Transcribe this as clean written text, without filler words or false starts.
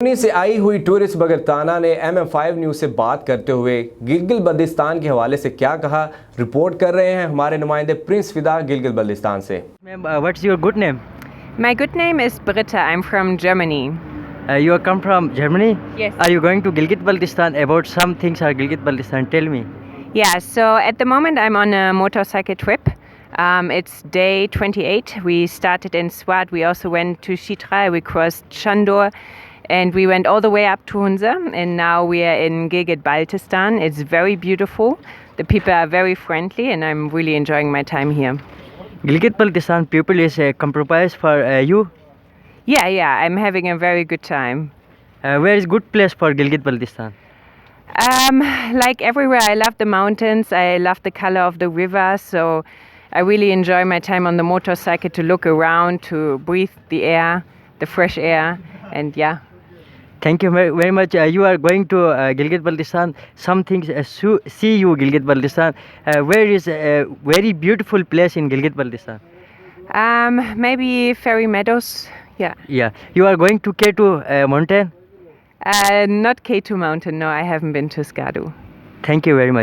Germany से आई हुई tourist बगरताना ने MM5 न्यूज़ से बात करते हुए गिलगित बल्तिस्तान के हवाले से क्या कहा, रिपोर्ट कर रहे हैं हमारे नुमाइंदे प्रिंस फिदा गिलगित बल्तिस्तान से। What's your good name? My good name is Britta. I'm from Germany. You come from Germany? Yes. Are you going to Gilgit-Baltistan? About some things are Gilgit-Baltistan. Tell me. Yeah, so at the moment I'm on a motorcycle trip. It's day 28. We started in Swat. We also went to Shitra. We crossed Chandor. And we went all the way up to Hunza. And now we are in Gilgit-Baltistan. It's very beautiful. The people are very friendly. And I'm really enjoying my time here. Gilgit-Baltistan people is a compromise for you. Yeah, I'm having a very good time. Where is good place for Gilgit-Baltistan? Like everywhere, I love the mountains. I love the color of the river. So I really enjoy my time on the motorcycle to look around, to breathe the air, the fresh air. And yeah. Thank you very much. You are going to Gilgit-Baltistan. Some things see you Gilgit-Baltistan. Where is a very beautiful place in Gilgit-Baltistan? Maybe Fairy Meadows. Yeah. Yeah. You are going to K2 mountain. Not K2 Mountain. No, I haven't been to Skadu. Thank you very much.